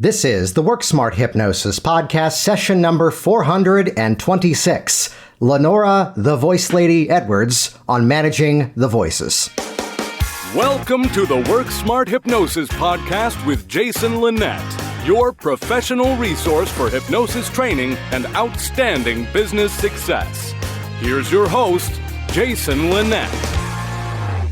This is the Work Smart Hypnosis podcast, session number 426. Lenora, the Voice Lady Edwards, on managing the voices. Welcome to the Work Smart Hypnosis podcast with Jason Linett, your professional resource for hypnosis training and outstanding business success. Here's your host, Jason Linett.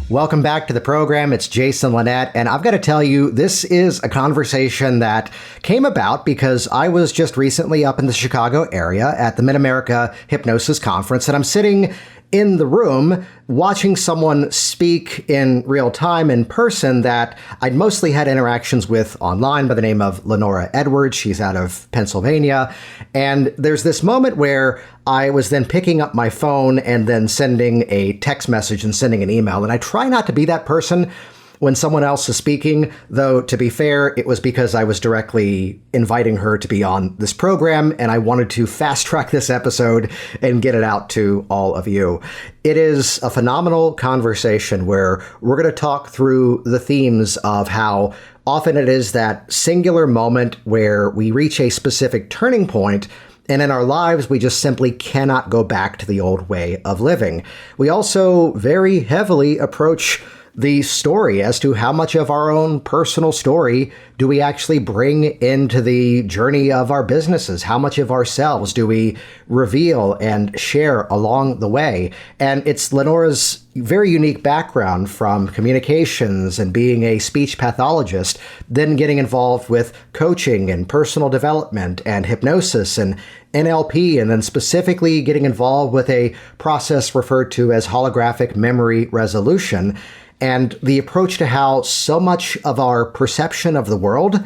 Welcome back to the program. It's Jason Linett, and I've got to tell you, this is a conversation that came about because I was just recently up in the Chicago area at the Mid-America Hypnosis Conference, and I'm sitting in the room watching someone speak in real time in person that I'd mostly had interactions with online by the name of Lenora Edwards. She's out of Pennsylvania. And there's this moment where I was then picking up my phone and then sending a text message and sending an email. And I try not to be that person when someone else is speaking, though, to be fair, it was because I was directly inviting her to be on this program, and I wanted to fast track this episode and get it out to all of you. It is a phenomenal conversation where we're going to talk through the themes of how often it is that singular moment where we reach a specific turning point, and in our lives, we just simply cannot go back to the old way of living. We also very heavily approach the story as to how much of our own personal story do we actually bring into the journey of our businesses? How much of ourselves do we reveal and share along the way? And it's Lenora's very unique background from communications and being a speech pathologist, then getting involved with coaching and personal development and hypnosis and NLP, and then specifically getting involved with a process referred to as holographic memory resolution. And the approach to how so much of our perception of the world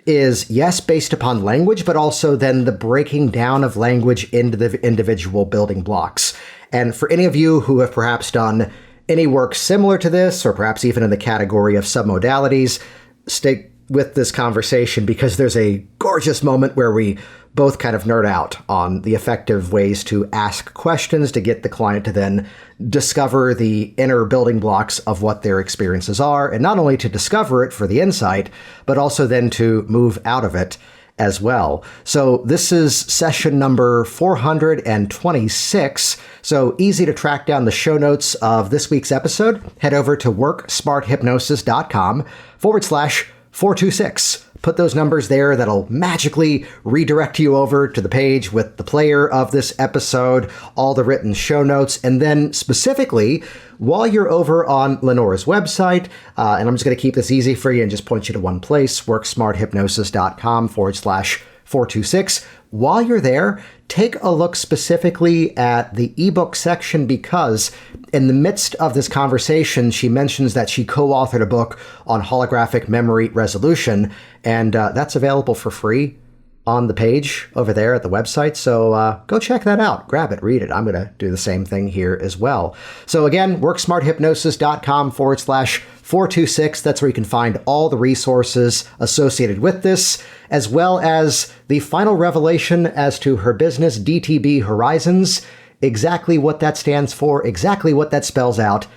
is, yes, based upon language, but also then the breaking down of language into the individual building blocks. And for any of you who have perhaps done any work similar to this, or perhaps even in the category of submodalities, stay with this conversation because there's a gorgeous moment where we both kind of nerd out on the effective ways to ask questions to get the client to then discover the inner building blocks of what their experiences are, and not only to discover it for the insight, but also then to move out of it as well. So this is session number 426. So easy to track down the show notes of this week's episode. Head over to worksmarthypnosis.com/426. Put those numbers there. That'll magically redirect you over to the page with the player of this episode, all the written show notes, and then specifically, while you're over on Lenora's website, and I'm just going to keep this easy for you and just point you to one place, worksmarthypnosis.com/426. While you're there, take a look specifically at the ebook section, because in the midst of this conversation, she mentions that she co-authored a book on holographic memory resolution, and that's available for free on the page over there at the website. So go check that out. Grab it, read it. I'm going to do the same thing here as well. So again, worksmarthypnosis.com/426. That's where you can find all the resources associated with this, as well as the final revelation as to her business, DTB Horizons, exactly what that stands for, exactly what that spells out,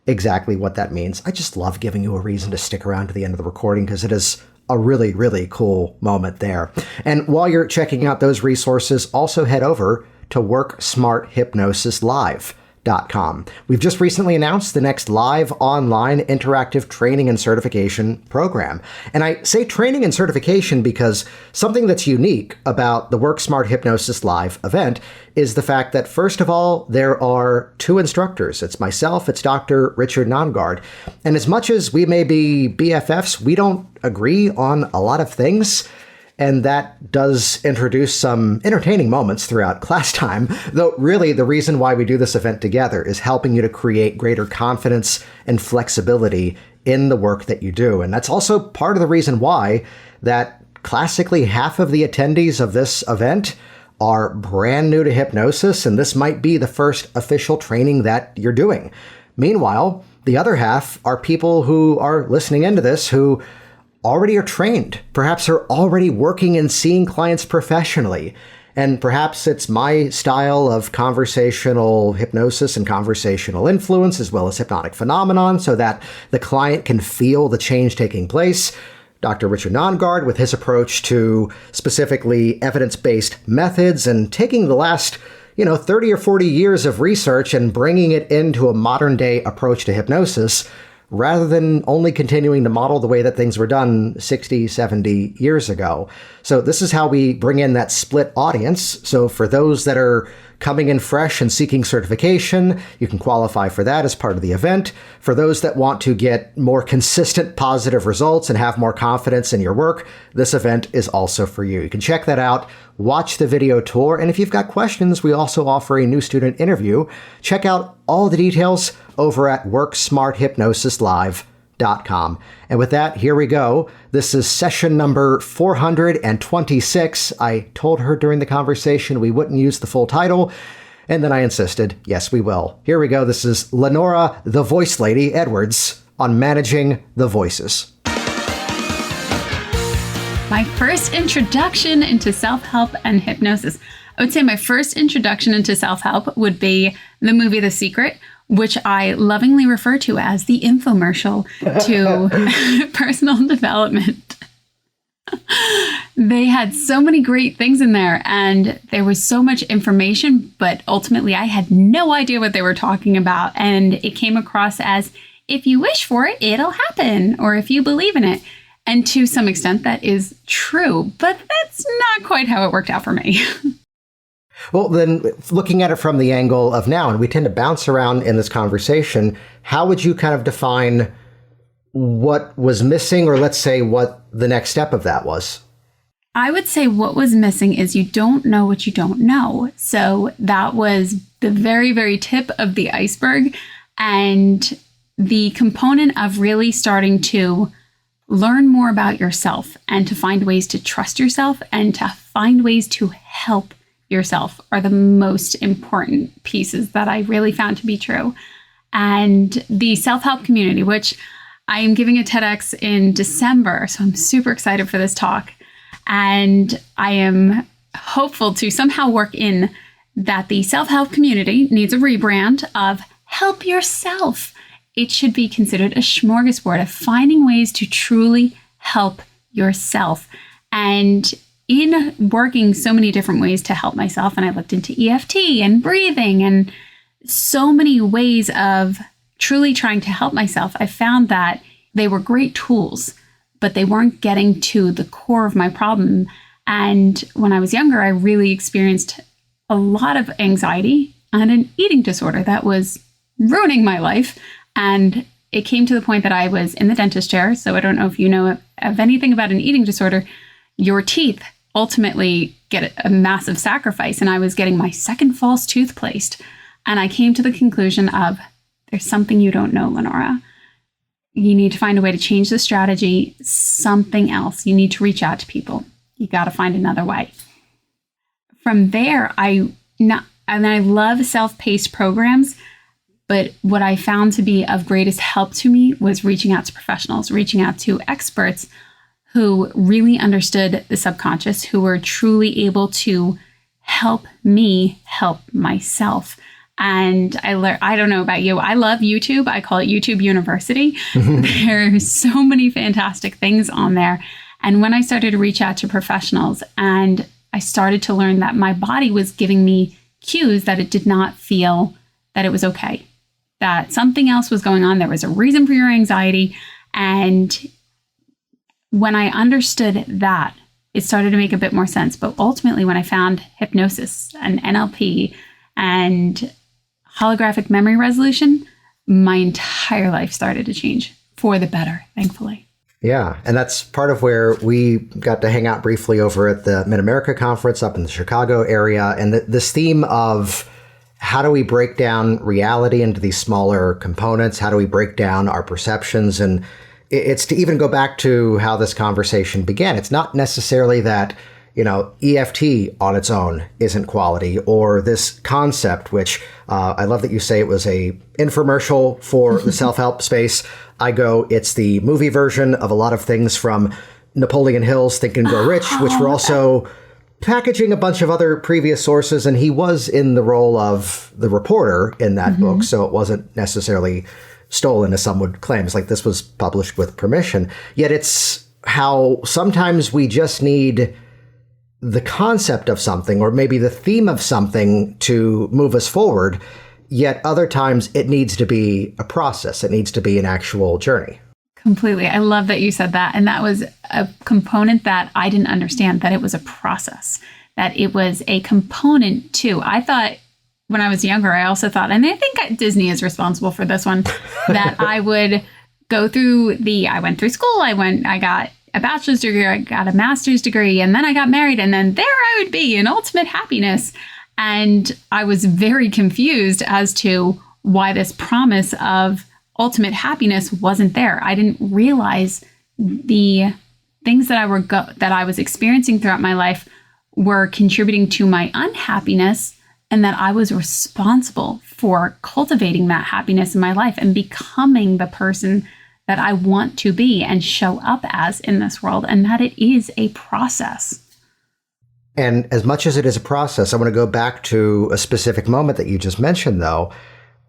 exactly what that means. I just love giving you a reason to stick around to the end of the recording because it is a really, really cool moment there. And while you're checking out those resources, also head over to WorkSmartHypnosisLive.com. We've just recently announced the next live online interactive training and certification program. And I say training and certification because something that's unique about the Work Smart Hypnosis Live event is the fact that, first of all, there are two instructors. It's myself, it's Dr. Richard Nongard. And as much as we may be BFFs, we don't agree on a lot of things. And that does introduce some entertaining moments throughout class time, though really the reason why we do this event together is helping you to create greater confidence and flexibility in the work that you do. And that's also part of the reason why that classically half of the attendees of this event are brand new to hypnosis, and this might be the first official training that you're doing. Meanwhile, the other half are people who are listening into this who already are trained, perhaps are already working and seeing clients professionally. And perhaps it's my style of conversational hypnosis and conversational influence, as well as hypnotic phenomenon, so that the client can feel the change taking place. Dr. Richard Nongard with his approach to specifically evidence-based methods and taking the last 30 or 40 years of research and bringing it into a modern-day approach to hypnosis, rather than only continuing to model the way that things were done 60, 70 years ago. So this is how we bring in that split audience. So for those that are coming in fresh and seeking certification, you can qualify for that as part of the event. For those that want to get more consistent positive results and have more confidence in your work, this event is also for you. You can check that out, watch the video tour, and if you've got questions, we also offer a new student interview. Check out all the details over at WorkSmartHypnosisLive.com. And with that, here we go. This is session number 426. I told her during the conversation we wouldn't use the full title, and then I insisted, yes, we will. Here we go. This is Lenora, the Voice Lady Edwards, on managing the voices. My first introduction into self-help and hypnosis. I would say my first introduction into self-help would be the movie The Secret, which I lovingly refer to as the infomercial to personal development. They had so many great things in there, and there was so much information, but ultimately I had no idea what they were talking about. And it came across as, if you wish for it, it'll happen, or if you believe in it. And to some extent, that is true, but that's not quite how it worked out for me. Well, then, looking at it from the angle of now, and we tend to bounce around in this conversation, how would you kind of define what was missing, or let's say what the next step of that was? I would say what was missing is you don't know what you don't know. So that was the very, very tip of the iceberg. And the component of really starting to learn more about yourself and to find ways to trust yourself and to find ways to help yourself are the most important pieces that I really found to be true. And the self-help community, which I am giving a TEDx in December, so I'm super excited for this talk. And I am hopeful to somehow work in that the self-help community needs a rebrand of help yourself. It should be considered a smorgasbord of finding ways to truly help yourself. And in working so many different ways to help myself, and I looked into EFT and breathing and so many ways of truly trying to help myself, I found that they were great tools, but they weren't getting to the core of my problem. And when I was younger, I really experienced a lot of anxiety and an eating disorder that was ruining my life. And it came to the point that I was in the dentist chair. So I don't know if you know of anything about an eating disorder. Your teeth ultimately get a massive sacrifice. And I was getting my second false tooth placed. And I came to the conclusion of, there's something you don't know, Lenora. You need to find a way to change the strategy, something else. You need to reach out to people. You got to find another way. From there, I love self-paced programs, but what I found to be of greatest help to me was reaching out to professionals, reaching out to experts who really understood the subconscious, who were truly able to help me help myself. And I don't know about you, I love YouTube. I call it YouTube University. There's so many fantastic things on there. And when I started to reach out to professionals and I started to learn that my body was giving me cues that it did not feel that it was okay, that something else was going on. There was a reason for your anxiety. And when I understood that, it started to make a bit more sense. But ultimately, when I found hypnosis and NLP and holographic memory resolution, my entire life started to change for the better, thankfully. Yeah, and that's part of where we got to hang out briefly over at the Mid-America Conference up in the Chicago area. And this theme of how do we break down reality into these smaller components? How do we break down our perceptions? And it's to even go back to how this conversation began. It's not necessarily that, EFT on its own isn't quality, or this concept, which I love that you say it was a infomercial for the self-help space. It's the movie version of a lot of things from Napoleon Hill's Think and Grow Rich, which were also packaging a bunch of other previous sources. And he was in the role of the reporter in that book. So it wasn't necessarily stolen, as some would claim. It's like this was published with permission. Yet it's how sometimes we just need the concept of something or maybe the theme of something to move us forward, yet other times it needs to be a process. It needs to be an actual journey. Completely. I love that you said that. And that was a component that I didn't understand, that it was a process, that it was a component too. I thought when I was younger, I also thought, and I think Disney is responsible for this one, that I would go through I went through school, I got a bachelor's degree, I got a master's degree, and then I got married, and then there I would be in ultimate happiness. And I was very confused as to why this promise of ultimate happiness wasn't there. I didn't realize the things that I was experiencing throughout my life were contributing to my unhappiness, and that I was responsible for cultivating that happiness in my life and becoming the person that I want to be and show up as in this world, and that it is a process. And as much as it is a process, I want to go back to a specific moment that you just mentioned, though,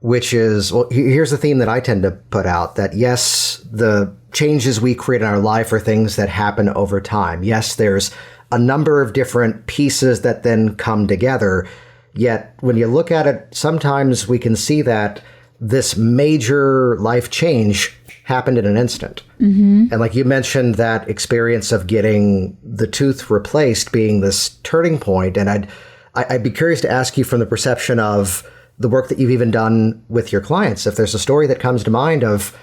which is, well, here's the theme that I tend to put out, that yes, the changes we create in our life are things that happen over time. Yes, there's a number of different pieces that then come together. Yet when you look at it, sometimes we can see that this major life change happened in an instant. Mm-hmm. And like you mentioned, that experience of getting the tooth replaced being this turning point. And I'd be curious to ask you from the perception of the work that you've even done with your clients, if there's a story that comes to mind of,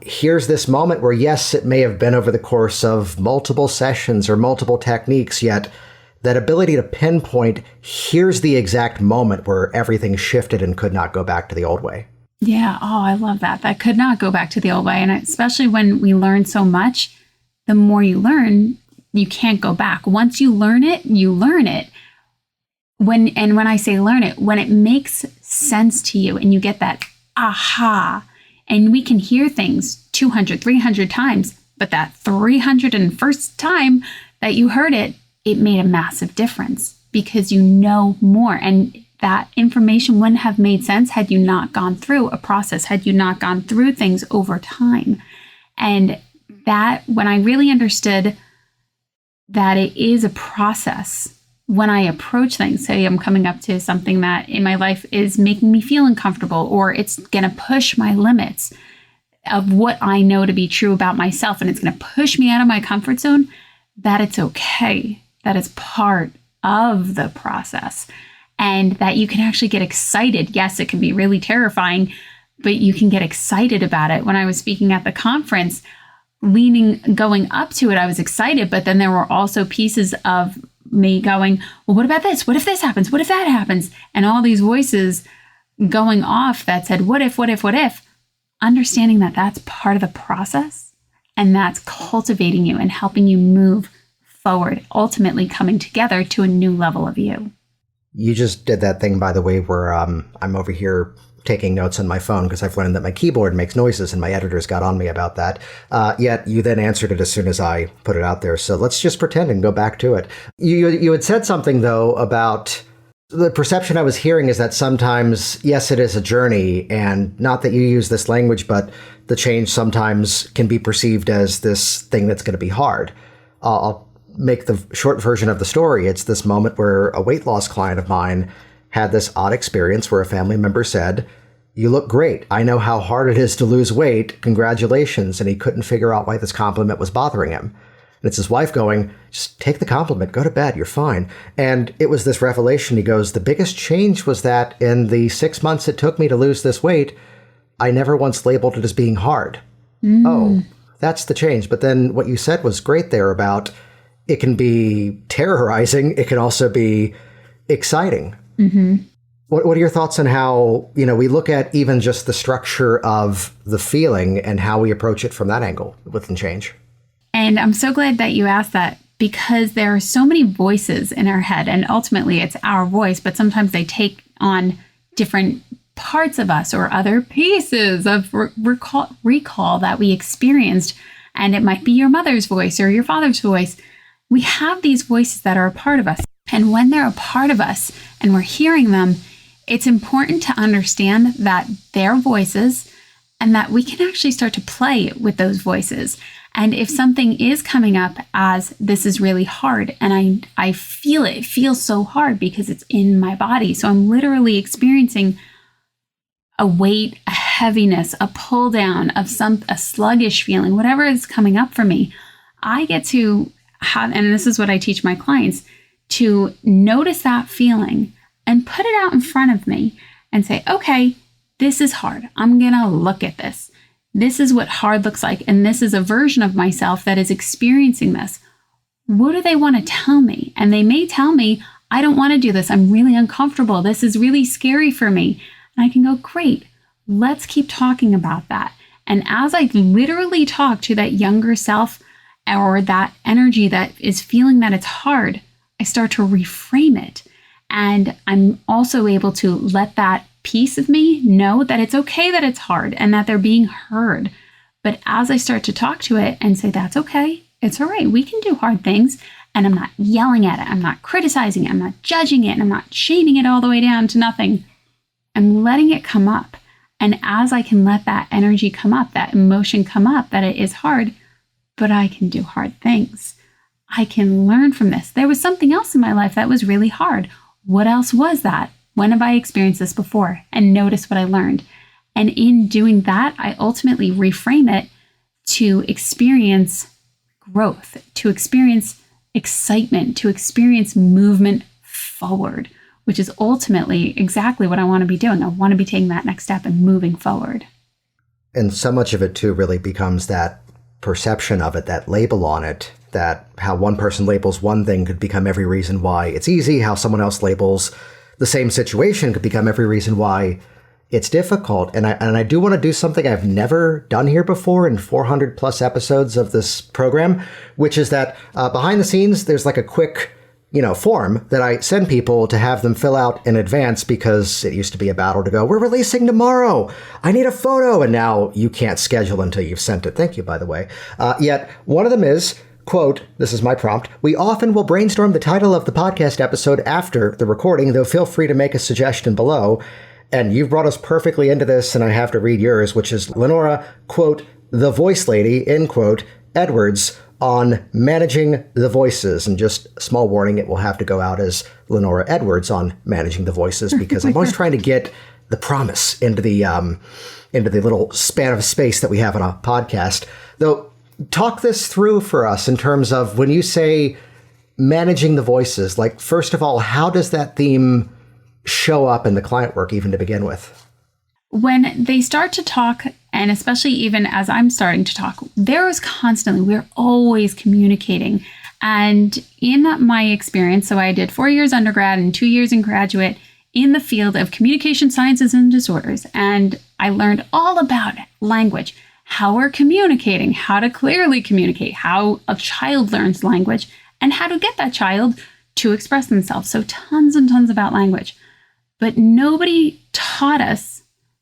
here's this moment where, yes, it may have been over the course of multiple sessions or multiple techniques, yet that ability to pinpoint, here's the exact moment where everything shifted and could not go back to the old way. Yeah. Oh, I love that. That could not go back to the old way. And especially when we learn so much, the more you learn, you can't go back. Once you learn it, you learn it. When I say learn it, when it makes sense to you and you get that aha, and we can hear things 200, 300 times, but that 301st time that you heard it, it made a massive difference because you know more. And that information wouldn't have made sense had you not gone through a process, had you not gone through things over time. And that, when I really understood that it is a process, when I approach things, say I'm coming up to something that in my life is making me feel uncomfortable, or it's going to push my limits of what I know to be true about myself, and it's going to push me out of my comfort zone, that it's okay. That is part of the process, and that you can actually get excited. Yes, it can be really terrifying, but you can get excited about it. When I was speaking at the conference, going up to it, I was excited, but then there were also pieces of me going, well, what about this? What if this happens? What if that happens? And all these voices going off that said, what if, what if, what if? Understanding that that's part of the process, and that's cultivating you and helping you move forward, ultimately coming together to a new level of you. You just did that thing, by the way, where I'm over here taking notes on my phone because I've learned that my keyboard makes noises and my editors got on me about that. Yet you then answered it as soon as I put it out there. So let's just pretend and go back to it. You had said something, though, about the perception I was hearing is that sometimes, yes, it is a journey, and not that you use this language, but the change sometimes can be perceived as this thing that's going to be hard. I'll make the short version of the story. It's this moment where a weight loss client of mine had this odd experience where a family member said, "You look great. I know how hard it is to lose weight. Congratulations." And he couldn't figure out why this compliment was bothering him. And it's his wife going, "Just take the compliment, go to bed, you're fine." And it was this revelation. He goes, "The biggest change was that in the 6 months it took me to lose this weight, I never once labeled it as being hard." Oh, that's the change. But then what you said was great there about it can be terrorizing. It can also be exciting. Mm-hmm. What are your thoughts on how, we look at even just the structure of the feeling and how we approach it from that angle within change? And I'm so glad that you asked that, because there are so many voices in our head, and ultimately it's our voice, but sometimes they take on different parts of us or other pieces of recall that we experienced. And it might be your mother's voice or your father's voice. We have these voices that are a part of us. And when they're a part of us and we're hearing them, it's important to understand that they're voices and that we can actually start to play with those voices. And if something is coming up as this is really hard, and I feel it feels so hard because it's in my body. So I'm literally experiencing a weight, a heaviness, a pull down of a sluggish feeling, whatever is coming up for me. I get to have, and this is what I teach my clients, to notice that feeling and put it out in front of me and say, okay, this is hard. I'm going to look at this. This is what hard looks like. And this is a version of myself that is experiencing this. What do they want to tell me? And they may tell me, I don't want to do this. I'm really uncomfortable. This is really scary for me. And I can go, great, let's keep talking about that. And as I literally talk to that younger self or that energy that is feeling that it's hard, I start to reframe it. And I'm also able to let that piece of me know that it's okay that it's hard and that they're being heard. But as I start to talk to it and say, that's okay, it's all right, we can do hard things. And I'm not yelling at it. I'm not criticizing it. I'm not judging it. And I'm not shaming it all the way down to nothing. I'm letting it come up. And as I can let that energy come up, that emotion come up, that it is hard, but I can do hard things. I can learn from this. There was something else in my life that was really hard. What else was that? When have I experienced this before? And notice what I learned. And in doing that, I ultimately reframe it to experience growth, to experience excitement, to experience movement forward, which is ultimately exactly what I want to be doing. I want to be taking that next step and moving forward. And so much of it too really becomes that perception of it, that label on it, that how one person labels one thing could become every reason why it's easy, how someone else labels the same situation could become every reason why it's difficult. And I do want to do something I've never done here before in 400 plus episodes of this program, which is that behind the scenes, there's like a quick, form that I send people to have them fill out in advance, because it used to be a battle to go, we're releasing tomorrow, I need a photo. And now you can't schedule until you've sent it. Thank you, by the way. Yet one of them is, quote, this is my prompt, we often will brainstorm the title of the podcast episode after the recording, though feel free to make a suggestion below. And you've brought us perfectly into this, and I have to read yours, which is Lenora, quote, the voice lady, end quote, Edwards, on managing the voices. And just a small warning, it will have to go out as Lenora Edwards on managing the voices, because I'm always trying to get the promise into the little span of space that we have on a podcast. Though, talk this through for us in terms of when you say managing the voices, like, first of all, how does that theme show up in the client work even to begin with? When they start to talk, and especially even as I'm starting to talk, we're always communicating. And in my experience, so I did 4 years undergrad and 2 years in graduate in the field of communication sciences and disorders. And I learned all about language, how we're communicating, how to clearly communicate, how a child learns language, and how to get that child to express themselves. So tons and tons about language. But nobody taught us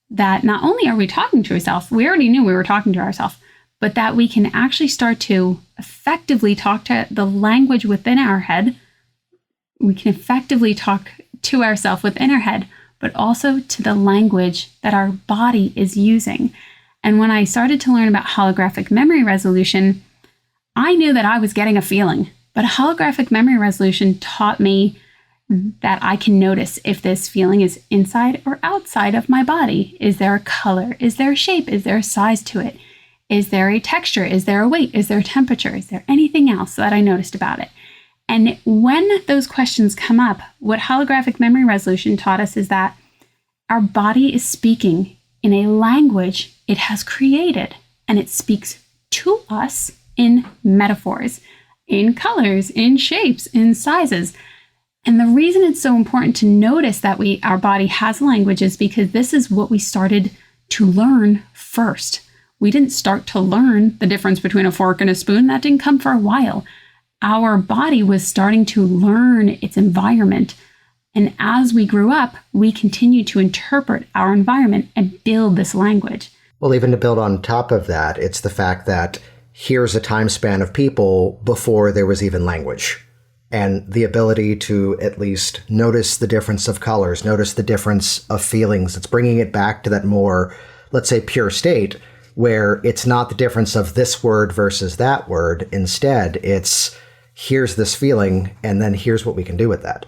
that not only are we talking to ourselves, we already knew we were talking to ourselves, but that we can actually start to effectively talk to the language within our head. We can effectively talk to ourselves within our head, but also to the language that our body is using. And when I started to learn about holographic memory resolution, I knew that I was getting a feeling, but holographic memory resolution taught me that I can notice if this feeling is inside or outside of my body. Is there a color? Is there a shape? Is there a size to it? Is there a texture? Is there a weight? Is there a temperature? Is there anything else that I noticed about it? And when those questions come up, what holographic memory resolution taught us is that our body is speaking in a language it has created, and it speaks to us in metaphors, in colors, in shapes, in sizes. And the reason it's so important to notice that our body has language is because this is what we started to learn first. We didn't start to learn the difference between a fork and a spoon. That didn't come for a while. Our body was starting to learn its environment. And as we grew up, we continued to interpret our environment and build this language. Well, even to build on top of that, it's the fact that here's a time span of people before there was even language. And the ability to at least notice the difference of colors, notice the difference of feelings. It's bringing it back to that more, let's say, pure state where it's not the difference of this word versus that word. Instead, it's here's this feeling, and then here's what we can do with that.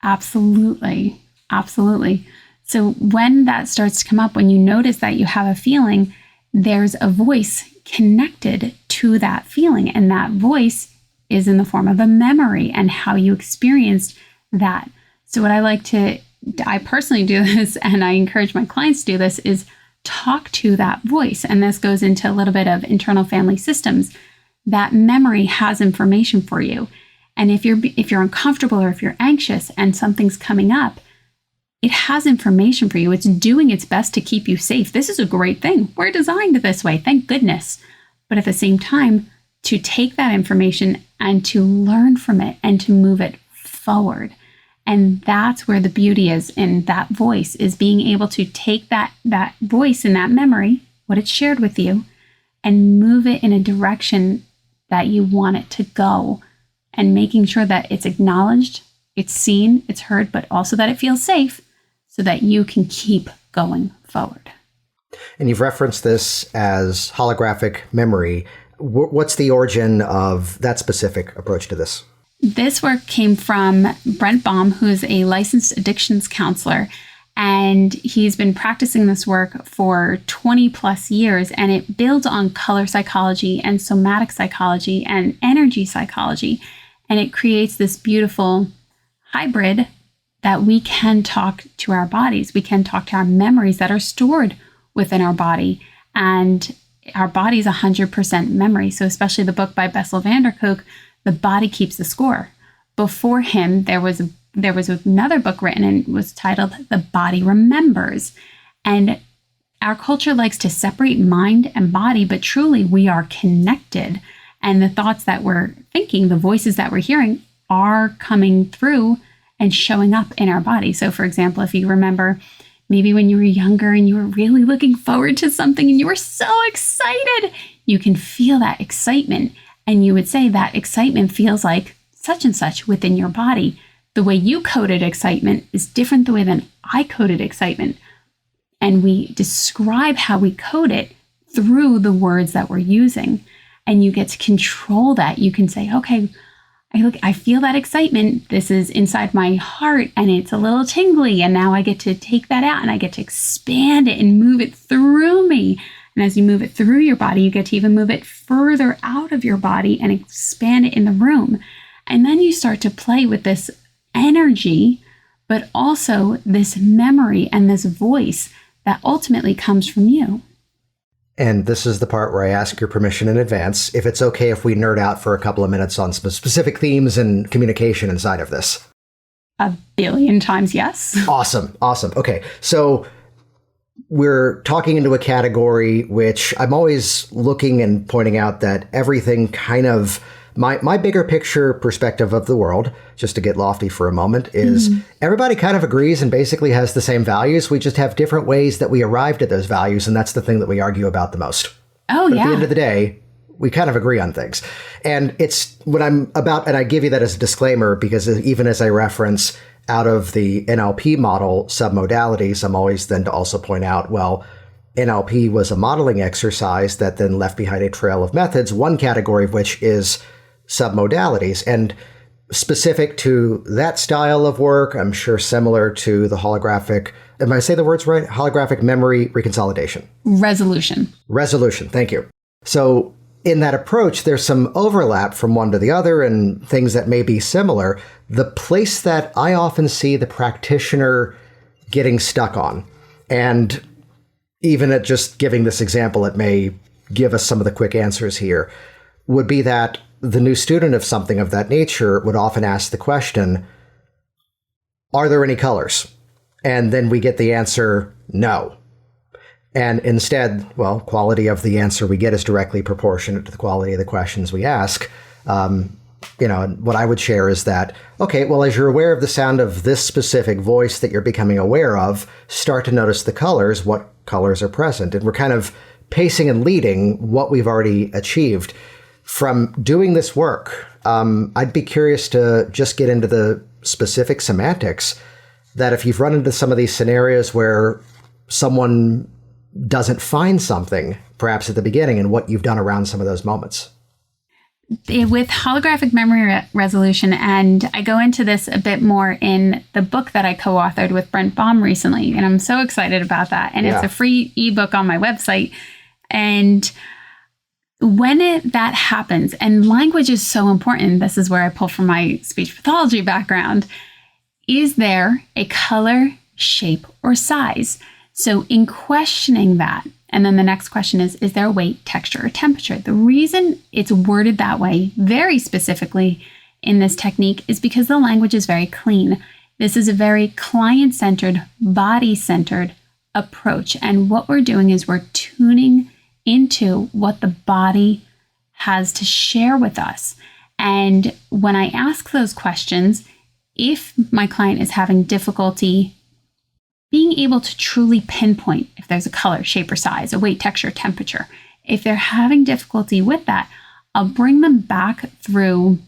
Absolutely. Absolutely. So when that starts to come up, when you notice that you have a feeling, there's a voice connected to that feeling. And that voice is in the form of a memory and how you experienced that. So what I personally do this, and I encourage my clients to do this, is talk to that voice. And this goes into a little bit of internal family systems. That memory has information for you. And if you're uncomfortable or if you're anxious and something's coming up, it has information for you. It's doing its best to keep you safe. This is a great thing. We're designed this way, thank goodness. But at the same time, to take that information and to learn from it and to move it forward. And that's where the beauty is in that voice, is being able to take that voice and that memory, what it's shared with you, and move it in a direction that you want it to go, and making sure that it's acknowledged, it's seen, it's heard, but also that it feels safe so that you can keep going forward. And you've referenced this as holographic memory. What's the origin of that specific approach to this? This work came from Brent Baum, who's a licensed addictions counselor, and he's been practicing this work for 20 plus years, and it builds on color psychology and somatic psychology and energy psychology, and it creates this beautiful hybrid that we can talk to our bodies. We can talk to our memories that are stored within our body, and our body is 100% memory. So especially the book by Bessel van der Kolk, The Body Keeps the Score. Before him, there was another book written, and it was titled The Body Remembers. And our culture likes to separate mind and body, but truly we are connected. And the thoughts that we're thinking, the voices that we're hearing, are coming through and showing up in our body. So for example, if you remember maybe when you were younger and you were really looking forward to something and you were so excited, you can feel that excitement. And you would say that excitement feels like such and such within your body. The way you coded excitement is different the way than I coded excitement. And we describe how we code it through the words that we're using. And you get to control that. You can say, okay, I feel that excitement. This is inside my heart and it's a little tingly. And now I get to take that out and I get to expand it and move it through me. And as you move it through your body, you get to even move it further out of your body and expand it in the room. And then you start to play with this energy, but also this memory and this voice that ultimately comes from you. And this is the part where I ask your permission in advance if it's okay if we nerd out for a couple of minutes on some specific themes and communication inside of this. 1,000,000,000 times yes. Awesome. Okay. So we're talking into a category which I'm always looking and pointing out that everything kind of, my bigger picture perspective of the world, just to get lofty for a moment, is everybody kind of agrees and basically has the same values. We just have different ways that we arrived at those values, and that's the thing that we argue about the most. Oh, but yeah. At the end of the day, we kind of agree on things. And it's what I'm about, and I give you that as a disclaimer, because even as I reference out of the NLP model submodalities, I'm always then to also point out, well, NLP was a modeling exercise that then left behind a trail of methods, one category of which is submodalities. And specific to that style of work, I'm sure similar to the holographic, am I saying the words right? Holographic memory reconsolidation. Resolution, thank you. So in that approach, there's some overlap from one to the other and things that may be similar. The place that I often see the practitioner getting stuck on, and even at just giving this example, it may give us some of the quick answers here, would be that the new student of something of that nature would often ask the question, are there any colors? And then we get the answer, no. And instead, well, quality of the answer we get is directly proportionate to the quality of the questions we ask. What I would share is that, okay, well, as you're aware of the sound of this specific voice that you're becoming aware of, start to notice the colors, what colors are present. And we're kind of pacing and leading what we've already achieved. From doing this work, I'd be curious to just get into the specific semantics that if you've run into some of these scenarios where someone doesn't find something, perhaps at the beginning, and what you've done around some of those moments. With holographic memory resolution, and I go into this a bit more in the book that I co-authored with Brent Baum recently, and I'm so excited about that. And It's a free ebook on my website. And when that happens, and language is so important, this is where I pull from my speech pathology background, is there a color, shape, or size? So in questioning that, and then the next question is there a weight, texture, or temperature? The reason it's worded that way, very specifically in this technique, is because the language is very clean. This is a very client-centered, body-centered approach. And what we're doing is we're tuning into what the body has to share with us. And when I ask those questions, if my client is having difficulty being able to truly pinpoint if there's a color, shape, or size, a weight, texture, temperature, if they're having difficulty with that, I'll bring them back through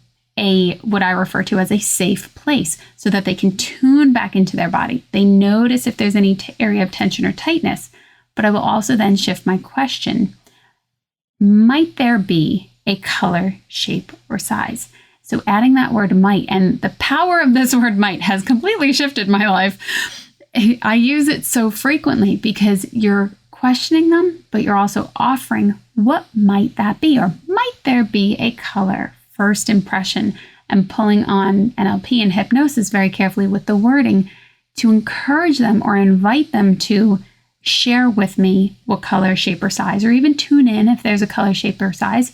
what I refer to as a safe place so that they can tune back into their body. They notice if there's any area of tension or tightness, but I will also then shift my question. Might there be a color, shape, or size? So adding that word might, and the power of this word might has completely shifted my life. I use it so frequently because you're questioning them, but you're also offering what might that be, or might there be a color, first impression, and pulling on NLP and hypnosis very carefully with the wording to encourage them or invite them to share with me what color, shape, or size, or even tune in if there's a color, shape, or size.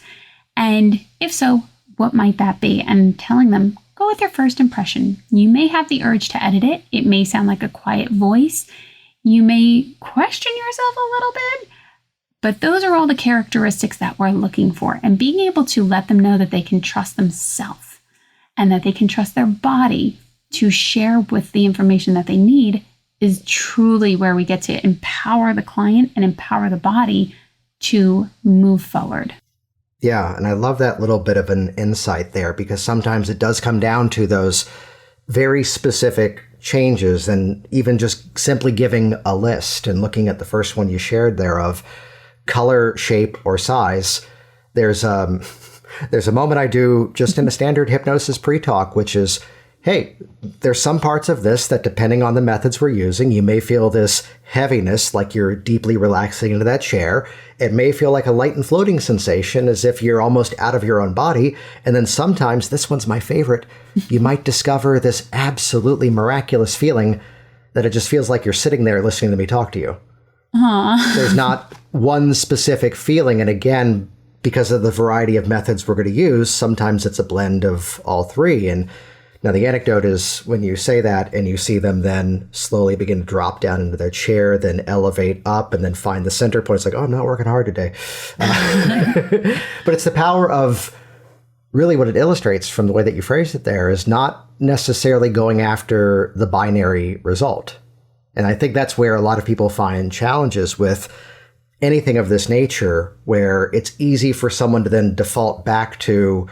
And if so, what might that be? And telling them, go with your first impression. You may have the urge to edit it. It may sound like a quiet voice. You may question yourself a little bit, but those are all the characteristics that we're looking for. And being able to let them know that they can trust themselves and that they can trust their body to share with the information that they need is truly where we get to empower the client and empower the body to move forward. Yeah, and I love that little bit of an insight there, because sometimes it does come down to those very specific changes, and even just simply giving a list and looking at the first one you shared there of color, shape, or size. There's a moment I do just in a standard hypnosis pre-talk, which is, hey, there's some parts of this that, depending on the methods we're using, you may feel this heaviness, like you're deeply relaxing into that chair. It may feel like a light and floating sensation, as if you're almost out of your own body. And then sometimes, this one's my favorite, you might discover this absolutely miraculous feeling that it just feels like you're sitting there listening to me talk to you. Aww. There's not one specific feeling. And again, because of the variety of methods we're going to use, sometimes it's a blend of all three. And now, the anecdote is when you say that and you see them then slowly begin to drop down into their chair, then elevate up, and then find the center point. It's like, oh, I'm not working hard today. But it's the power of really what it illustrates from the way that you phrased it there is not necessarily going after the binary result. And I think that's where a lot of people find challenges with anything of this nature, where it's easy for someone to then default back to,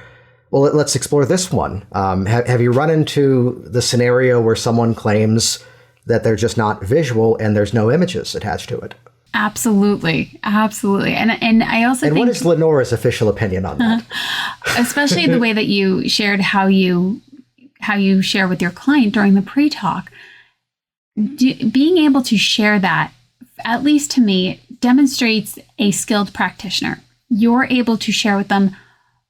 well, let's explore this one. Have you run into the scenario where someone claims that they're just not visual and there's no images attached to it? Absolutely. Absolutely. And I also think... what is Lenora's official opinion on that? Especially the way that you shared how you share with your client during the pre-talk. Being able to share that, at least to me, demonstrates a skilled practitioner. You're able to share with them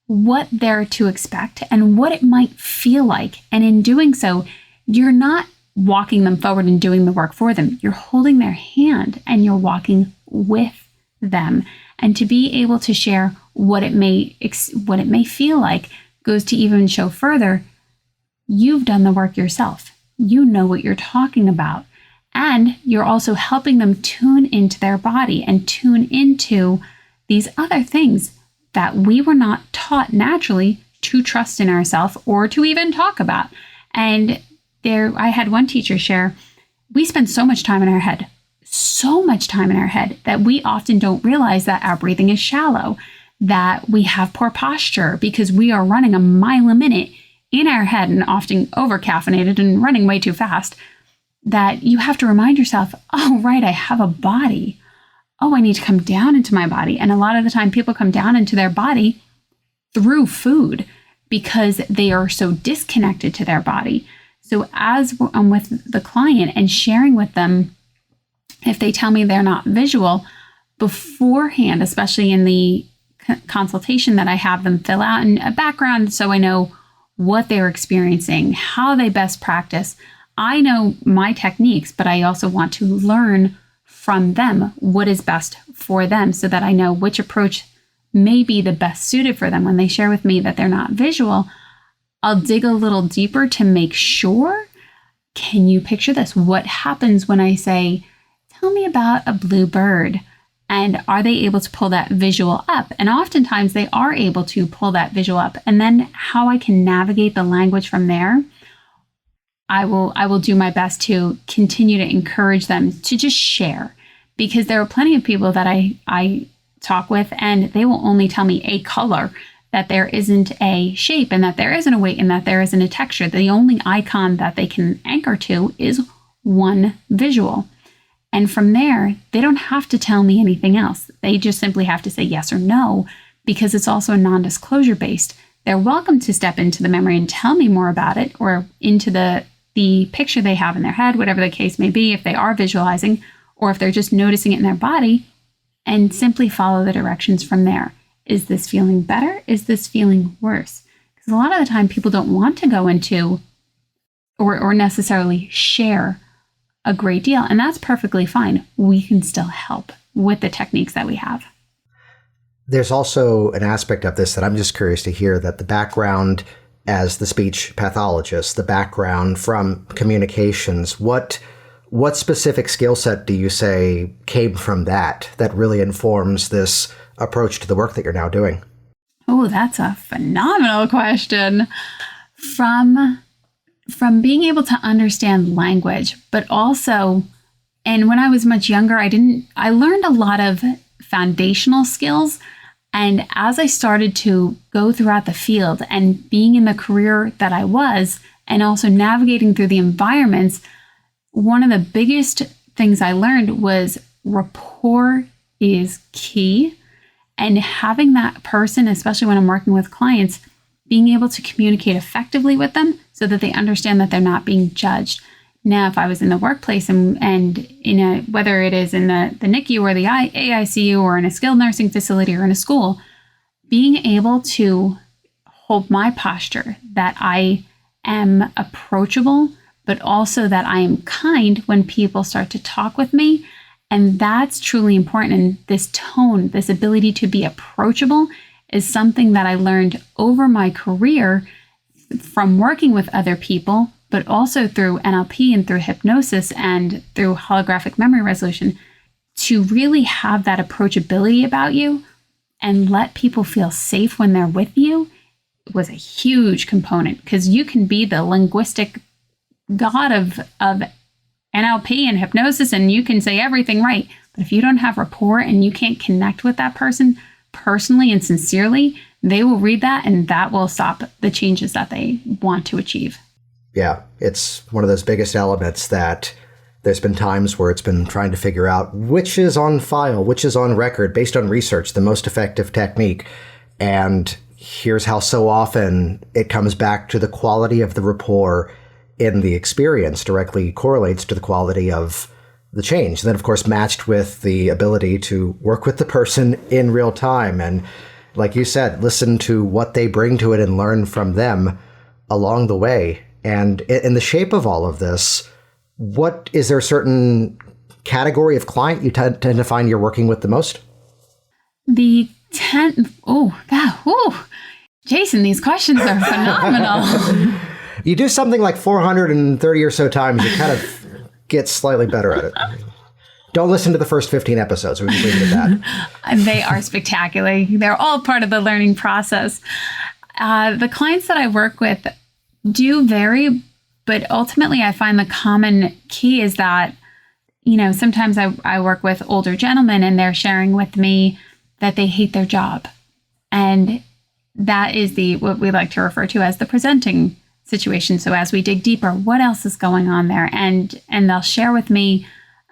what they're to expect and what it might feel like. And in doing so, you're not walking them forward and doing the work for them. You're holding their hand and you're walking with them. And to be able to share what it may feel like goes to even show further, you've done the work yourself. You know what you're talking about. And you're also helping them tune into their body and tune into these other things that we were not taught naturally to trust in ourselves or to even talk about. And I had one teacher share, we spend so much time in our head that we often don't realize that our breathing is shallow, that we have poor posture because we are running a mile a minute in our head and often over-caffeinated and running way too fast, that you have to remind yourself, oh, right, I have a body. oh, I need to come down into my body. And a lot of the time people come down into their body through food because they are so disconnected to their body. So as I'm with the client and sharing with them, if they tell me they're not visual, beforehand, especially in the consultation, that I have them fill out a background so I know what they're experiencing, how they best practice. I know my techniques, but I also want to learn from them what is best for them so that I know which approach may be the best suited for them. When they share with me that they're not visual, I'll dig a little deeper to make sure. Can you picture this? What happens when I say, tell me about a blue bird? And are they able to pull that visual up? And oftentimes they are able to pull that visual up. And then how I can navigate the language from there, I will do my best to continue to encourage them to just share. Because there are plenty of people that I talk with, and they will only tell me a color, that there isn't a shape, and that there isn't a weight, and that there isn't a texture. The only icon that they can anchor to is one visual. And from there, they don't have to tell me anything else. They just simply have to say yes or no, because it's also non-disclosure based. They're welcome to step into the memory and tell me more about it, or into the picture they have in their head, whatever the case may be, if they are visualizing, or if they're just noticing it in their body, and simply follow the directions from there. Is this feeling better? Is this feeling worse? Because a lot of the time people don't want to go into or necessarily share a great deal. And that's perfectly fine. We can still help with the techniques that we have. There's also an aspect of this that I'm just curious to hear, that the background as the speech pathologist, the background from communications, what specific skill set do you say came from that really informs this approach to the work that you're now doing? Oh, that's a phenomenal question. From being able to understand language, but also, and when I was much younger, I learned a lot of foundational skills. And as I started to go throughout the field and being in the career that I was, and also navigating through the environments, one of the biggest things I learned was rapport is key. And having that person, especially when I'm working with clients, being able to communicate effectively with them so that they understand that they're not being judged. Now, if I was in the workplace and in whether it is in the NICU or the AICU or in a skilled nursing facility or in a school, being able to hold my posture, that I am approachable, but also that I am kind when people start to talk with me. And that's truly important. And this tone, this ability to be approachable, is something that I learned over my career from working with other people, but also through NLP and through hypnosis and through holographic memory resolution, to really have that approachability about you and let people feel safe when they're with you was a huge component, because you can be the linguistic god of NLP and hypnosis and you can say everything right. But if you don't have rapport and you can't connect with that person personally and sincerely, they will read that and that will stop the changes that they want to achieve. Yeah, it's one of those biggest elements that there's been times where it's been trying to figure out which is on file, which is on record, based on research, the most effective technique. And here's how so often it comes back to the quality of the rapport in the experience directly correlates to the quality of the change. And then, of course, matched with the ability to work with the person in real time. And like you said, listen to what they bring to it and learn from them along the way. And in the shape of all of this, is there a certain category of client you tend to find you're working with the most? Jason, these questions are phenomenal. You do something like 430 or so times, you kind of get slightly better at it. Don't listen to the first 15 episodes. We can leave it at that. They are spectacular. They're all part of the learning process. The clients that I work with do vary, but ultimately I find the common key is that, sometimes I work with older gentlemen and they're sharing with me that they hate their job. And that is what we like to refer to as the presenting situation. So as we dig deeper, what else is going on there? And they'll share with me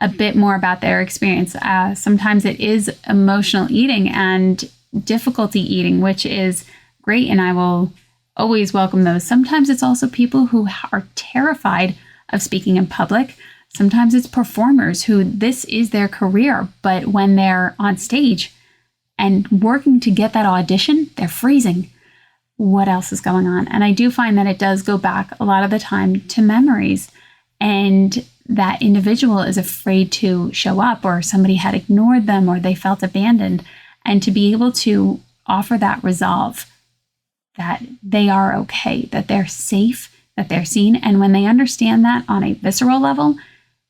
a bit more about their experience. Sometimes it is emotional eating and difficulty eating, which is great, and I will always welcome those. Sometimes it's also people who are terrified of speaking in public. Sometimes it's performers who this is their career, but when they're on stage and working to get that audition, they're freezing. What else is going on? And I do find that it does go back a lot of the time to memories, and that individual is afraid to show up, or somebody had ignored them, or they felt abandoned. And to be able to offer that resolve, that they are okay, that they're safe, that they're seen. And when they understand that on a visceral level,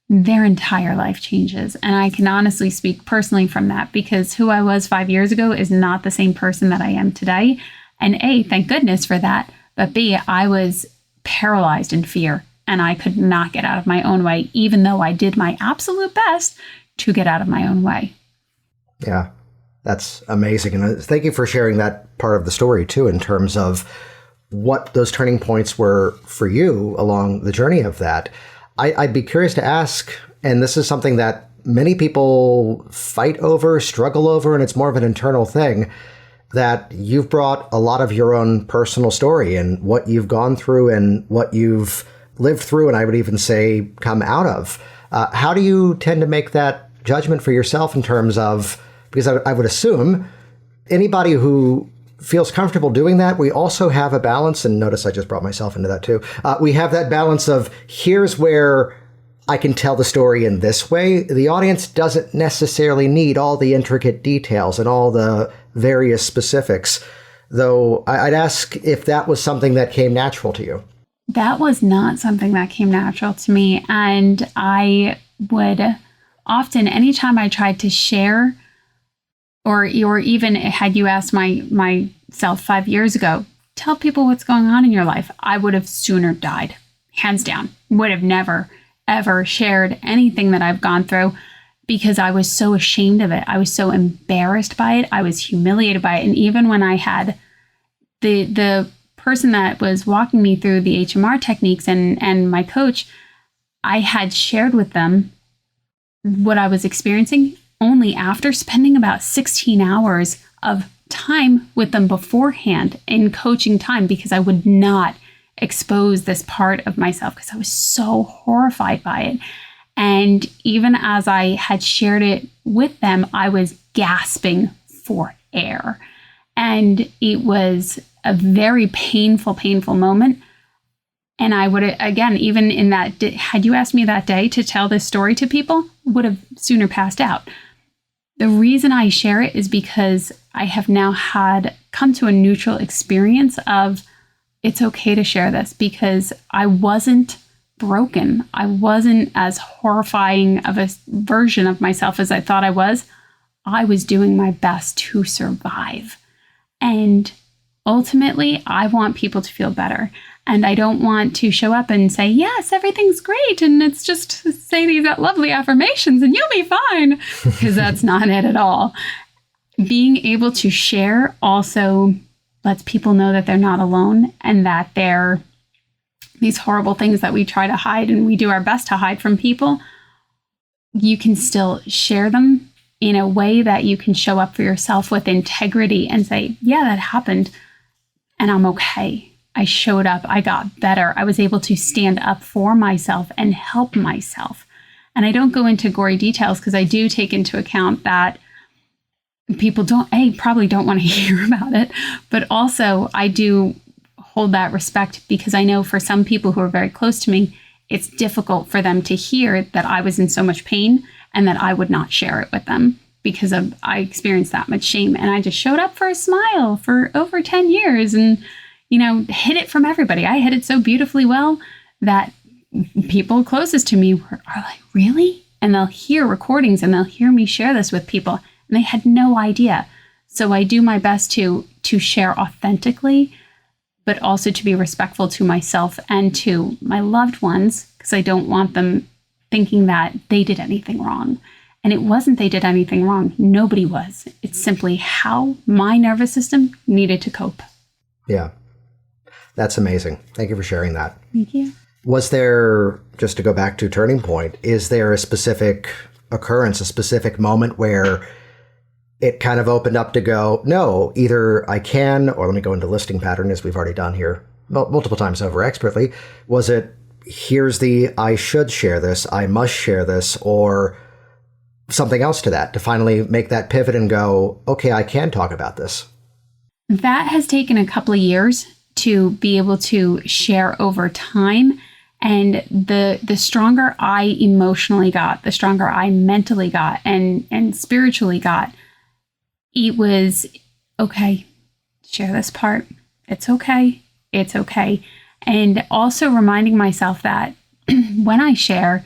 their entire life changes. And I can honestly speak personally from that, because who I was 5 years ago is not the same person that I am today. And A, thank goodness for that. But B, I was paralyzed in fear, and I could not get out of my own way, even though I did my absolute best to get out of my own way. Yeah. That's amazing. And thank you for sharing that part of the story, too, in terms of what those turning points were for you along the journey of that. I'd be curious to ask, and this is something that many people fight over, struggle over, and it's more of an internal thing, that you've brought a lot of your own personal story and what you've gone through and what you've lived through, and I would even say come out of. How do you tend to make that judgment for yourself in terms of, because I would assume anybody who feels comfortable doing that, we also have a balance, and notice I just brought myself into that too. We have that balance of, here's where I can tell the story in this way. The audience doesn't necessarily need all the intricate details and all the various specifics, though I'd ask if that was something that came natural to you. That was not something that came natural to me. And I would often, anytime I tried to share, or even had you asked myself 5 years ago, tell people what's going on in your life, I would have sooner died, hands down. Would have never, ever shared anything that I've gone through, because I was so ashamed of it. I was so embarrassed by it. I was humiliated by it. And even when I had the person that was walking me through the HMR techniques and my coach, I had shared with them what I was experiencing only after spending about 16 hours of time with them beforehand in coaching time, because I would not expose this part of myself because I was so horrified by it. And even as I had shared it with them, I was gasping for air. And it was a very painful moment. And I would, again, even in that, had you asked me that day to tell this story to people, would have sooner passed out. The reason I share it is because I have now come to a neutral experience of, it's okay to share this, because I wasn't broken. I wasn't as horrifying of a version of myself as I thought I was. I was doing my best to survive. And ultimately, I want people to feel better. And I don't want to show up and say, yes, everything's great, and it's just say these lovely affirmations and you'll be fine, because that's not it at all. Being able to share also lets people know that they're not alone, and that they're these horrible things that we try to hide and we do our best to hide from people. You can still share them in a way that you can show up for yourself with integrity and say, yeah, that happened, and I'm okay. I showed up. I got better. I was able to stand up for myself and help myself. And I don't go into gory details because I do take into account that people probably don't want to hear about it. But also I do hold that respect, because I know for some people who are very close to me, it's difficult for them to hear that I was in so much pain and that I would not share it with them because I experienced that much shame. And I just showed up for a smile for over 10 years and hid it from everybody. I hid it so beautifully well that people closest to me are like, really? And they'll hear recordings and they'll hear me share this with people, and they had no idea. So I do my best to share authentically, but also to be respectful to myself and to my loved ones, because I don't want them thinking that they did anything wrong. And it wasn't they did anything wrong. Nobody was. It's simply how my nervous system needed to cope. Yeah. That's amazing. Thank you for sharing that. Thank you. Was there, just to go back to turning point, is there a specific occurrence, a specific moment where it kind of opened up to go, no, either I can, or let me go into listing pattern as we've already done here multiple times over expertly. Was it, here's the, I should share this, I must share this, or something else to that, to finally make that pivot and go, okay, I can talk about this? That has taken a couple of years to be able to share over time. And the stronger I emotionally got, the stronger I mentally got and spiritually got, it was, okay, share this part. It's okay. It's okay. And also reminding myself that when I share,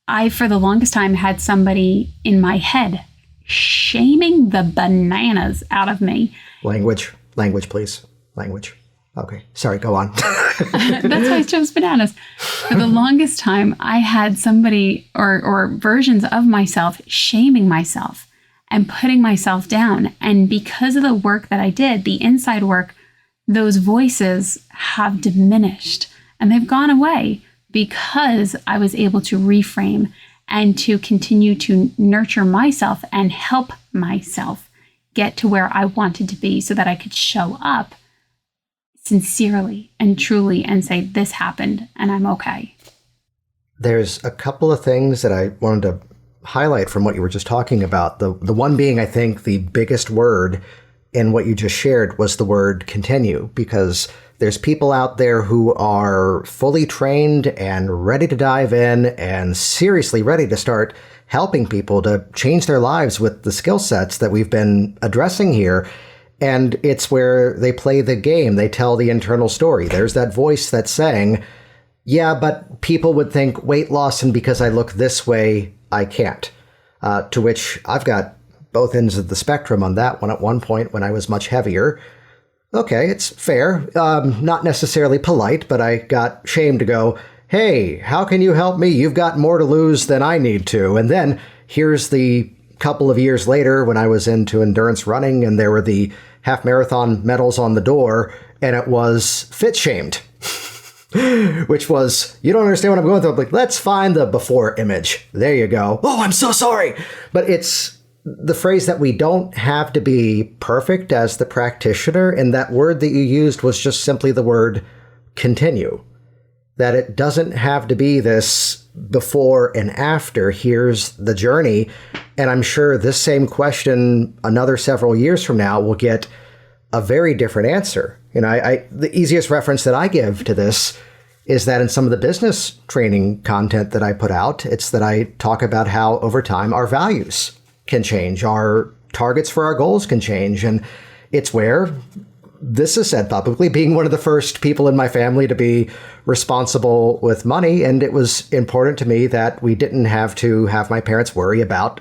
I, for the longest time, had somebody in my head shaming the bananas out of me. Language, please. Language. Okay. Sorry, go on. That's why I chose bananas. For the longest time, I had somebody or versions of myself shaming myself and putting myself down. And because of the work that I did, the inside work, those voices have diminished and they've gone away because I was able to reframe and to continue to nurture myself and help myself get to where I wanted to be so that I could show up sincerely and truly and say, this happened and I'm okay. There's a couple of things that I wanted to highlight from what you were just talking about. The one being, I think, the biggest word in what you just shared was the word continue, because there's people out there who are fully trained and ready to dive in and seriously ready to start helping people to change their lives with the skill sets that we've been addressing here. And it's where they play the game. They tell the internal story. There's that voice that's saying, yeah, but people would think weight loss, and because I look this way, I can't. To which I've got both ends of the spectrum on that one. At one point when I was much heavier, okay, it's fair. Not necessarily polite, but I got shamed to go, hey, how can you help me? You've got more to lose than I need to. And then here's the couple of years later when I was into endurance running and there were the half marathon medals on the door, and it was fit shamed, which was, you don't understand what I'm going through. I'm like, let's find the before image. There you go. Oh, I'm so sorry. But it's the phrase that we don't have to be perfect as the practitioner. And that word that you used was just simply the word continue. That it doesn't have to be this before and after. Here's the journey. And I'm sure this same question another several years from now will get a very different answer. You know, the easiest reference that I give to this is that in some of the business training content that I put out, it's that I talk about how over time our values can change, our targets for our goals can change. And it's where this is said publicly, being one of the first people in my family to be responsible with money. And it was important to me that we didn't have to have my parents worry about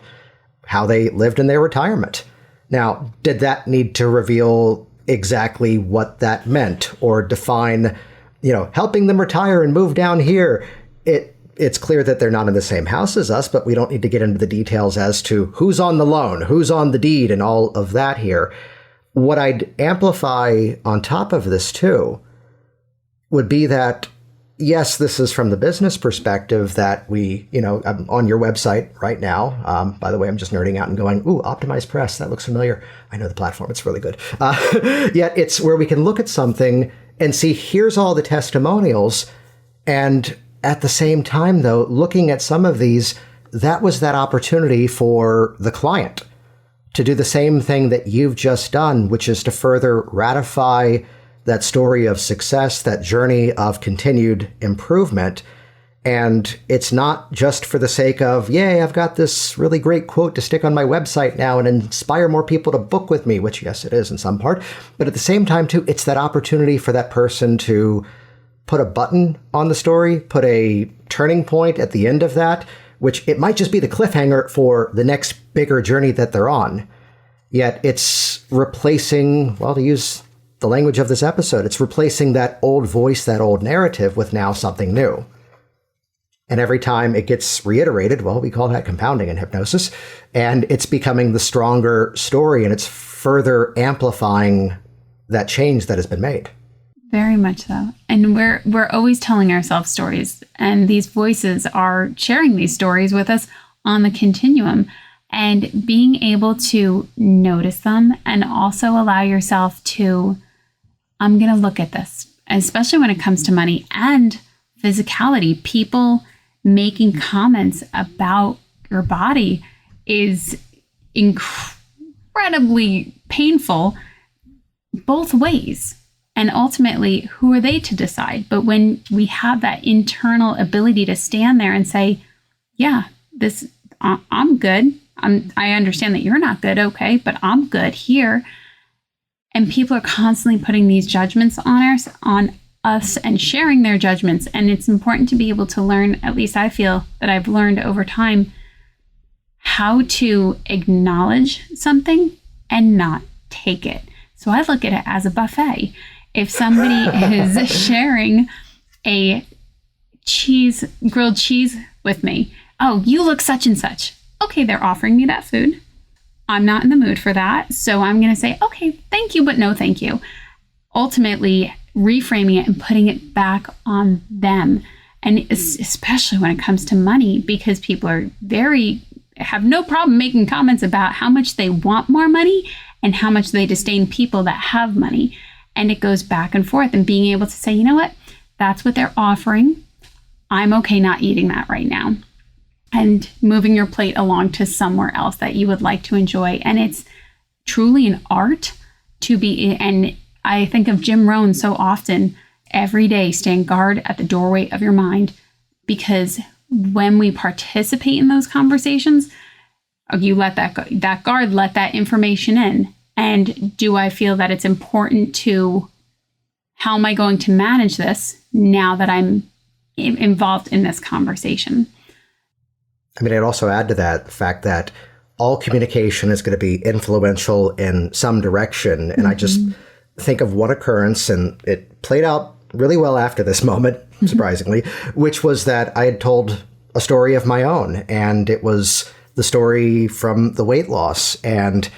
how they lived in their retirement. Now, did that need to reveal exactly what that meant or define, helping them retire and move down here? It's clear that they're not in the same house as us, but we don't need to get into the details as to who's on the loan, who's on the deed, and all of that here. What I'd amplify on top of this, too, would be that, yes, this is from the business perspective that we, I'm on your website right now. By the way, I'm just nerding out and going, ooh, Optimized Press, that looks familiar. I know the platform, it's really good. Yet it's where we can look at something and see, here's all the testimonials. And at the same time, though, looking at some of these, that was that opportunity for the client to do the same thing that you've just done, which is to further ratify that story of success, that journey of continued improvement. And it's not just for the sake of, yay, I've got this really great quote to stick on my website now and inspire more people to book with me, which, yes, it is in some part. But at the same time, too, it's that opportunity for that person to put a button on the story, put a turning point at the end of that, which it might just be the cliffhanger for the next bigger journey that they're on. Yet it's replacing, well, to use the language of this episode, it's replacing that old voice, that old narrative with now something new. And every time it gets reiterated, well, we call that compounding in hypnosis, and it's becoming the stronger story, and it's further amplifying that change that has been made. Very much so. And we're always telling ourselves stories, and these voices are sharing these stories with us on the continuum. And being able to notice them and also allow yourself to, I'm going to look at this, especially when it comes to money and physicality. People making comments about your body is incredibly painful both ways. And ultimately, who are they to decide? But when we have that internal ability to stand there and say, yeah, I'm good. I understand that you're not good. Okay, but I'm good here. And people are constantly putting these judgments on us and sharing their judgments. And it's important to be able to learn, at least I feel that I've learned over time, how to acknowledge something and not take it. So I look at it as a buffet. If somebody is sharing a grilled cheese with me, oh, you look such and such. Okay, they're offering me that food. I'm not in the mood for that. So I'm going to say, okay, thank you, but no thank you. Ultimately, reframing it and putting it back on them. And especially when it comes to money, because people are have no problem making comments about how much they want more money and how much they disdain people that have money. And it goes back and forth, and being able to say, you know what, that's what they're offering. I'm okay not eating that right now. And moving your plate along to somewhere else that you would like to enjoy. And it's truly an art to be, and I think of Jim Rohn so often, every day stand guard at the doorway of your mind, because when we participate in those conversations, you let that guard let that information in. And do I feel that it's important to, how am I going to manage this now that I'm involved in this conversation? I mean, I'd also add to that the fact that all communication is going to be influential in some direction. And I just think of one occurrence, and it played out really well after this moment, surprisingly, which was that I had told a story of my own. And it was the story from the weight loss. And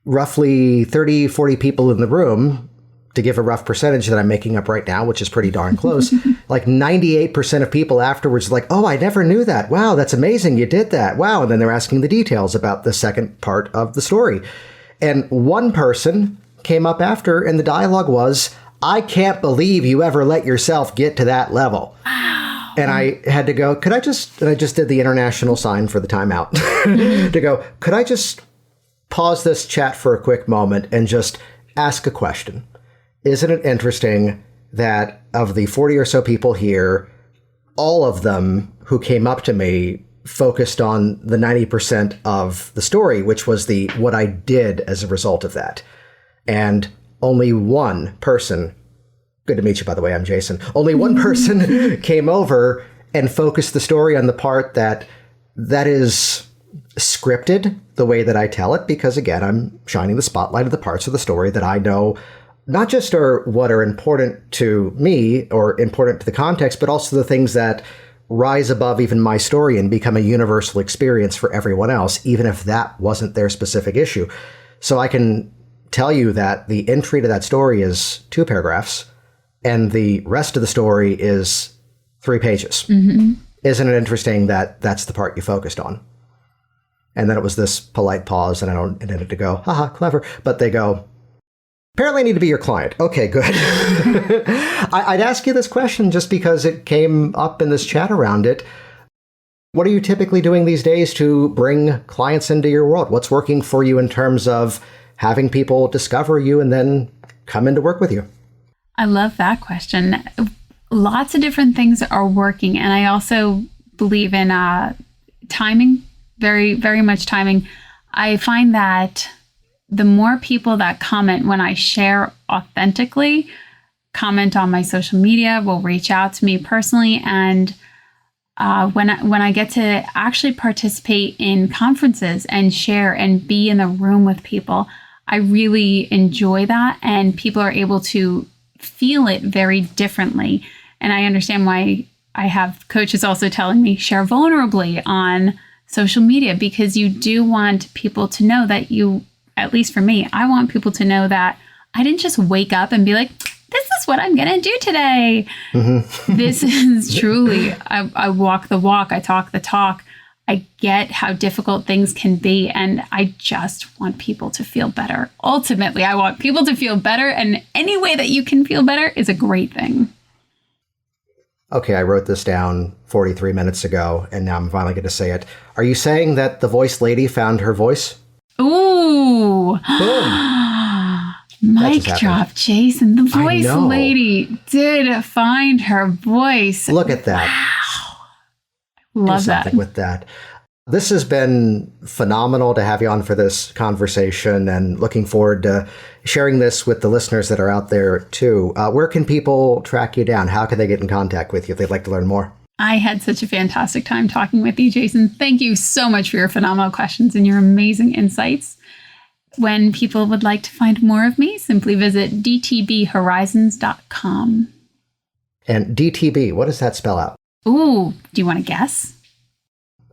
roughly 30, 40 people in the room, to give a rough percentage that I'm making up right now, which is pretty darn close, like 98% of people afterwards like, oh, I never knew that. Wow, that's amazing. You did that. Wow. And then they're asking the details about the second part of the story. And one person came up after, and the dialogue was, I can't believe you ever let yourself get to that level. Wow. And I had to go, and I just did the international sign for the timeout to go, could I just pause this chat for a quick moment and just ask a question? Isn't it interesting that of the 40 or so people here, all of them who came up to me focused on the 90% of the story, which was what I did as a result of that. And only one person, good to meet you, by the way, I'm Jason. Only one person came over and focused the story on the part that is scripted the way that I tell it, because again, I'm shining the spotlight of the parts of the story that I know not just are what are important to me or important to the context, but also the things that rise above even my story and become a universal experience for everyone else, even if that wasn't their specific issue. So I can tell you that the entry to that story is 2 paragraphs, and the rest of the story is 3 pages. Mm-hmm. Isn't it interesting that that's the part you focused on? And then it was this polite pause, and I don't intend it to go, haha, clever, but they go, apparently I need to be your client. Okay, good. I'd ask you this question just because it came up in this chat around it. What are you typically doing these days to bring clients into your world? What's working for you in terms of having people discover you and then come in to work with you? I love that question. Lots of different things are working. And I also believe in timing, very, very much timing. I find that the more people that comment when I share authentically, comment on my social media, will reach out to me personally. And when I get to actually participate in conferences and share and be in the room with people, I really enjoy that. And people are able to feel it very differently. And I understand why I have coaches also telling me share vulnerably on social media, because you do want people to know that you, at least for me, I want people to know that I didn't just wake up and be like, this is what I'm going to do today. This is truly, I walk the walk, I talk the talk. I get how difficult things can be, and I just want people to feel better. Ultimately, I want people to feel better, and any way that you can feel better is a great thing. Okay, I wrote this down 43 minutes ago, and now I'm finally going to say it. Are you saying that the voice lady found her voice? Ooh. Boom. Mic drop, Jason. The voice lady did find her voice. Look at that. Wow. Love that. With that. This has been phenomenal to have you on for this conversation, and looking forward to sharing this with the listeners that are out there too. Where can people track you down? How can they get in contact with you if they'd like to learn more? I had such a fantastic time talking with you, Jason. Thank you so much for your phenomenal questions and your amazing insights. When people would like to find more of me, simply visit dtbhorizons.com. And DTB, what does that spell out? Ooh, do you want to guess?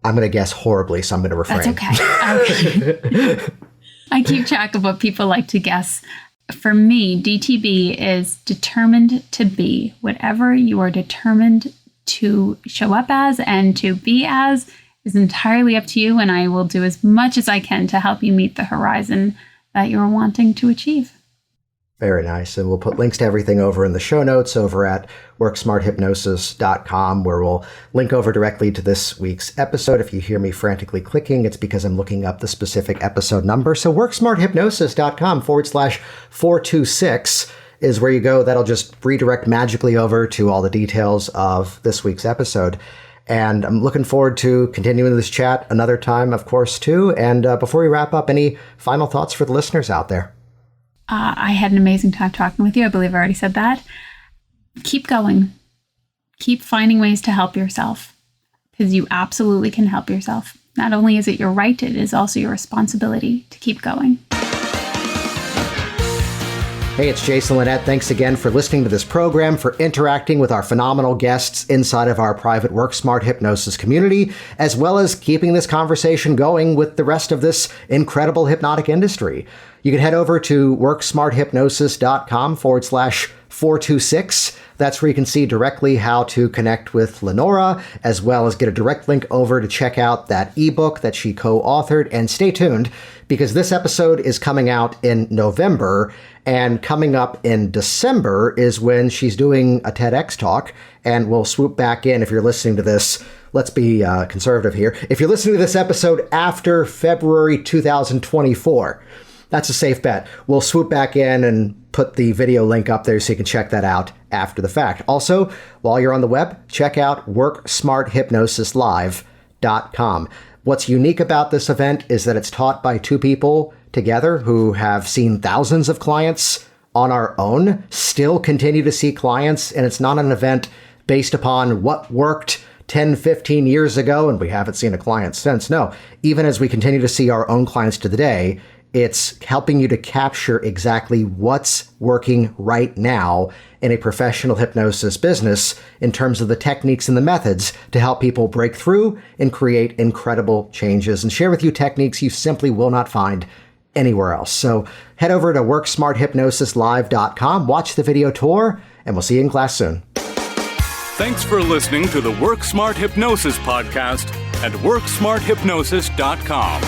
I'm going to guess horribly, so I'm going to refrain. That's okay. I keep track of what people like to guess. For me, DTB is determined to be. Whatever you are determined to show up as and to be as is entirely up to you, and I will do as much as I can to help you meet the horizon that you're wanting to achieve. Very nice. And we'll put links to everything over in the show notes over at worksmarthypnosis.com, where we'll link over directly to this week's episode. If you hear me frantically clicking, it's because I'm looking up the specific episode number. So worksmarthypnosis.com/426 is where you go. That'll just redirect magically over to all the details of this week's episode. And I'm looking forward to continuing this chat another time, of course, too. And before we wrap up, any final thoughts for the listeners out there? I had an amazing time talking with you. I believe I already said that. Keep going. Keep finding ways to help yourself, because you absolutely can help yourself. Not only is it your right, it is also your responsibility to keep going. Hey, it's Jason Linett. Thanks again for listening to this program, for interacting with our phenomenal guests inside of our private WorkSmart Hypnosis community, as well as keeping this conversation going with the rest of this incredible hypnotic industry. You can head over to worksmarthypnosis.com/426. That's where you can see directly how to connect with Lenora, as well as get a direct link over to check out that ebook that she co-authored. And stay tuned, because this episode is coming out in November, and coming up in December is when she's doing a TEDx talk, and we'll swoop back in. If you're listening to this, let's be conservative here. If you're listening to this episode after February 2024, that's a safe bet. We'll swoop back in and put the video link up there so you can check that out after the fact. Also, while you're on the web, check out worksmarthypnosislive.com. What's unique about this event is that it's taught by two people together who have seen thousands of clients on our own, still continue to see clients, and it's not an event based upon what worked 10, 15 years ago, and we haven't seen a client since. No, even as we continue to see our own clients to the day, it's helping you to capture exactly what's working right now in a professional hypnosis business in terms of the techniques and the methods to help people break through and create incredible changes, and share with you techniques you simply will not find anywhere else. So head over to worksmarthypnosislive.com, watch the video tour, and we'll see you in class soon. Thanks for listening to the WorkSmart Hypnosis podcast at worksmarthypnosis.com.